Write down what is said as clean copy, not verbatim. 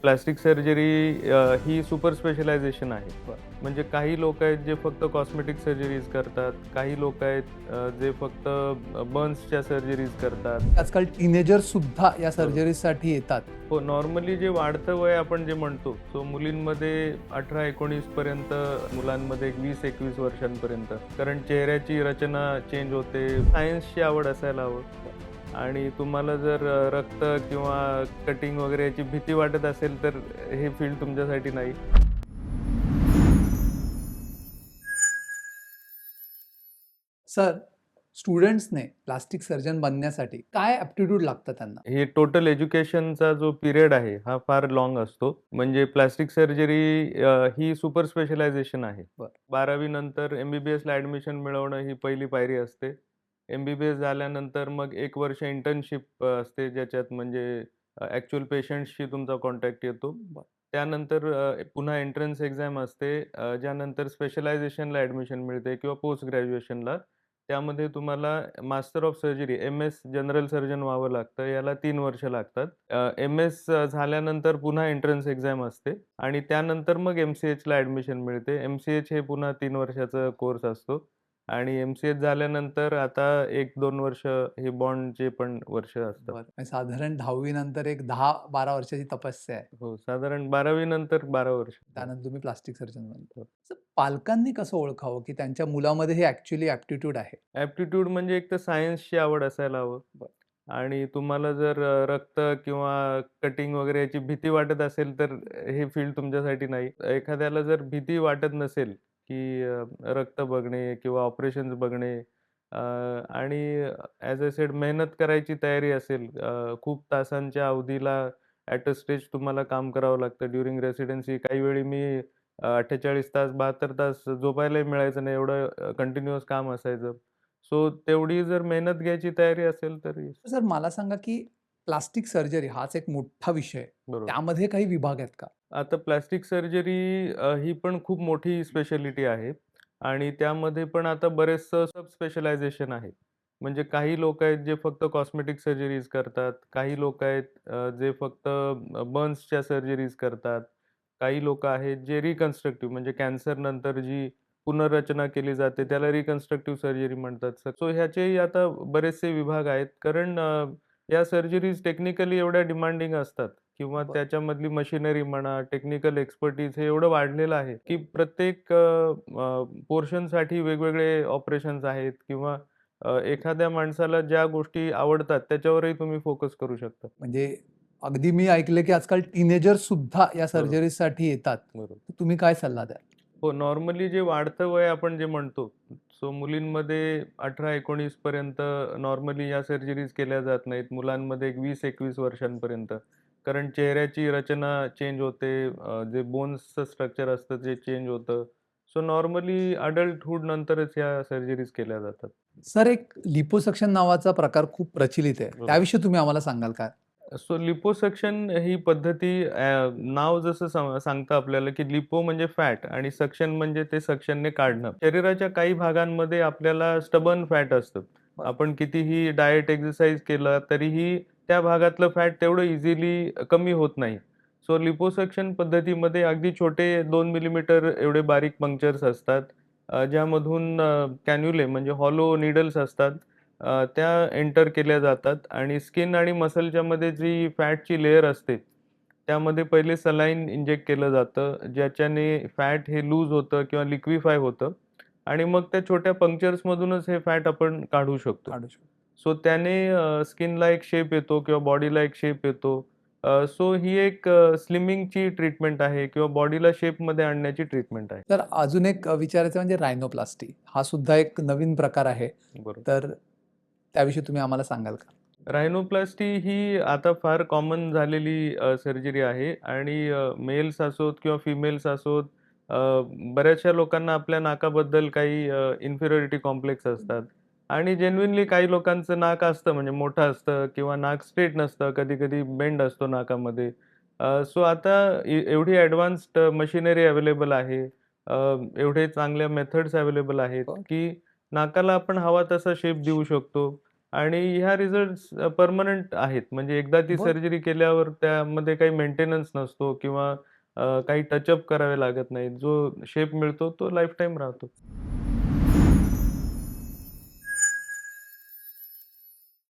Plastic surgery ही super specialisation आहे. म्हणजे काही लोक आहेत जे फक्त कॉस्मेटिक सर्जरीज करतात, काही लोक आहेत जे फक्त बर्न्सच्या सर्जरीज करतात. आजकाल टीनेजर सुद्धा या बरोबर. सर्जरीसाठी येतात. हो, नॉर्मली जे वाढतं वय आपण जे म्हणतो, सो मुलींमध्ये 18-19 पर्यंत, मुलांमध्ये 20-21 वर्षांपर्यंत. कारण चेहऱ्याची रचना चेंज होते. सायन्सची आवड असायला हवं. आणि तुम्हाला जर रक्त किंवा कटिंग वगैरे याची भीती वाटत असेल तर हे फील्ड तुमच्यासाठी नाही. सर, स्टुडंट्सने प्लास्टिक सर्जन बनण्यासाठी काय ॲप्टिट्यूड लागतं त्यांना? हे टोटल एज्युकेशनचा जो पिरियड आहे हा फार लाँग असतो. म्हणजे प्लास्टिक सर्जरी ही सुपर स्पेशलायझेशन आहे. बरं. 12वी नंतर एम-बी-बी-एसला ॲडमिशन मिळवणं ही पहिली पायरी असते. एम-बी-बी-एस झाल्यानंतर मग 1 वर्ष इंटर्नशिप असते, ज्याच्यात म्हणजे ॲक्चुअल पेशंट्सशी तुमचा कॉन्टॅक्ट येतो. त्यानंतर पुन्हा एंट्रन्स एक्झाम असते, ज्यानंतर स्पेशलायझेशनला ॲडमिशन मिळते किंवा पोस्ट ग्रॅज्युएशनला. त्यामध्ये तुम्हाला master of surgery MS general surgeon व्हावं लागतं. याला 3 वर्ष लागतात. एम-एस झाल्यानंतर पुन्हा एंट्रन्स एक्झाम असते आणि त्यानंतर मग एम-सी-एचला ॲडमिशन मिळते. एम-सी-एच हे पुन्हा 3 वर्षाचा कोर्स असतो आणि एम-सी-एच झाल्यानंतर आता 1-2 वर्ष हे बॉन्डचे पण वर्ष असतात. बरं. म्हणजे साधारण 10वी नंतर एक 10-12 वर्षाची तपस्या आहे. हो, साधारण 12वी नंतर 12 वर्ष. हो. त्यानंतर तुम्ही प्लास्टिक सर्जन बनता. हो. तर पालकांनी कसं ओळखावं, की त्यांच्या मुलामध्ये हे ॲक्चुअली ॲप्टिट्यूड आहे? ॲप्टिट्यूड म्हणजे एक तर सायन्सची आवड असायला हवं. आणि तुम्हाला जर रक्त किंवा कटिंग वगैरे याची भीती वाटत असेल तर हे फील्ड तुमच्यासाठी नाही. एखाद्याला जर भीती वाटत नसेल, की रक्त बघणे किंवा ऑपरेशन्स बघणे, आणि ॲज अ सेड मेहनत करायची तयारी असेल, खूप तासांच्या अवधीला ॲट अ स्ट्रेच तुम्हाला काम करावं लागतं ड्युरिंग रेसिडेन्सी. काही वेळी मी 48 तास, 72 तास झोपायलाही मिळायचं नाही, एवढं कंटिन्युअस काम असायचं. सो तेवढी जर मेहनत घ्यायची तयारी असेल तर तर सर मला सांगा, की प्लास्टिक सर्जरी हाच एक मोठा विषय आहे. बरोबर. त्यामध्ये काही विभाग आहेत का? आता प्लास्टिक सर्जरी ही पण खूप मोठी स्पेशालिटी आहे आणि त्यामध्ये पण आता बरेचसं सब स्पेशलायझेशन आहे. म्हणजे काही लोक आहेत जे फक्त कॉस्मेटिक सर्जरीज करतात, काही लोक आहेत जे फक्त बर्न्सच्या सर्जरीज करतात, काही लोक आहेत जे रिकन्स्ट्रक्टिव्ह म्हणजे कॅन्सर नंतर जी पुनर्रचना केली जाते त्याला रिकन्स्ट्रक्टिव्ह सर्जरी म्हणतात. सो ह्याचेही आता बरेचसे विभाग आहेत, कारण या सर्जरीज टेक्निकली एवढ्या डिमांडिंग असतात किंवा बरं. त्याच्यामधली मशिनरी म्हणा, टेक्निकल एक्सपर्टीज हे एवढं वाढलेलं आहे, की प्रत्येक पोर्शनसाठी वेगवेगळे ऑपरेशन्स आहेत किंवा एखाद्या माणसाला ज्या गोष्टी आवडतात त्याच्यावरही तुम्ही फोकस करू शकता. म्हणजे अगदी मी ऐकलं, की आजकाल टीनेजर सुद्धा या बरोबर, सर्जरीसाठी येतात. बरोबर. तर तुम्ही काय सल्ला द्याल? हो, नॉर्मली जे वाढतं वय आपण जे म्हणतो, सो मुलींमध्ये 18-19 पर्यंत नॉर्मली या सर्जरीज केल्या जात नाहीत. मुलांमध्ये 20-21 वर्षांपर्यंत. कारण चेहऱ्याची रचना चेंज होते, जे बोन्सचं स्ट्रक्चर असतं ते चेंज होतं. सो नॉर्मली अडल्टहूड नंतरच या सर्जरीज केल्या जातात. सर, एक लिपोसक्शन नावाचा प्रकार खूप प्रचलित आहे. बरोबर. त्याविषयी तुम्ही आम्हाला सांगाल का? सो लिपोसक्शन ही पद्धती, नाव जसं सांगतं आपल्याला, की लिपो म्हणजे फॅट आणि सक्शन म्हणजे ते सक्शनने काढणं. शरीराच्या काही भागांमध्ये आपल्याला स्टबर्न फॅट असतं. बरं. आपण कितीही डाएट, एक्सरसाइज केलं तरीही त्या भागातलं फॅट तेवढं इझिली कमी होत नाही. सो लिपोसक्शन पद्धतीमध्ये अगदी छोटे 2 मिलीमीटर एवढे बारीक पंक्चर्स असतात, ज्यामधून कॅन्युले म्हणजे हॉलो नीडल्स असतात. त्या एंटर केल्या जातात आणि स्किन आणि मसलच्या मध्ये जी फॅटची लेयर असते, त्यामध्ये पहिले सलाईन इंजेक्ट केलं जातं, ज्याच्याने फॅट हे लूज होतं किंवा लिक्विफाय होतं आणि मग त्या छोट्या पंक्चर्समधूनच हे फॅट आपण काढू शकतो. काढू शकतो. सो त्याने स्किनला एक शेप येतो किंवा बॉडीला एक शेप येतो. सो ही एक स्लिमिंगची ट्रीटमेंट आहे किंवा बॉडीला शेपमध्ये आणण्याची ट्रीटमेंट आहे. तर अजून एक विचारायचं म्हणजे रायनोप्लास्टी. हा सुद्धा एक नवीन प्रकार आहे. बरोबर. तर त्याविषयी तुम्ही आम्हाला सांगाल का? रायनोप्लास्टी ही आता फार कॉमन झालेली सर्जरी आहे आणि मेल्स असोत किंवा फिमेल्स असोत, अ, बऱ्याचशा लोकांना आपल्या नाकाबद्दल काही इन्फिरियरिटी कॉम्प्लेक्स असतात आणि जेन्युइनली काही लोकांचं नाक असतं म्हणजे मोठं असतं किंवा नाक स्ट्रेट नसतं, कधी-कधी बेंड असतो नाकामध्ये. सो आता एवढी ॲडव्हान्स्ड मशिनरी अवेलेबल आहे, अ, एवढे चांगल्या मेथड्स अवेलेबल आहेत, बरं. की नाकाला आपण हवा तसा शेप देऊ शकतो. आणि ह्या रिझल्ट्स पर्मनंट आहेत. म्हणजे एकदा ती बरं. सर्जरी केल्यावर त्यामध्ये काही मेंटेनन्स नसतो किंवा काही टचअप करावे लागत नाहीत. जो शेप मिळतो तो लाईफटाईम राहतो.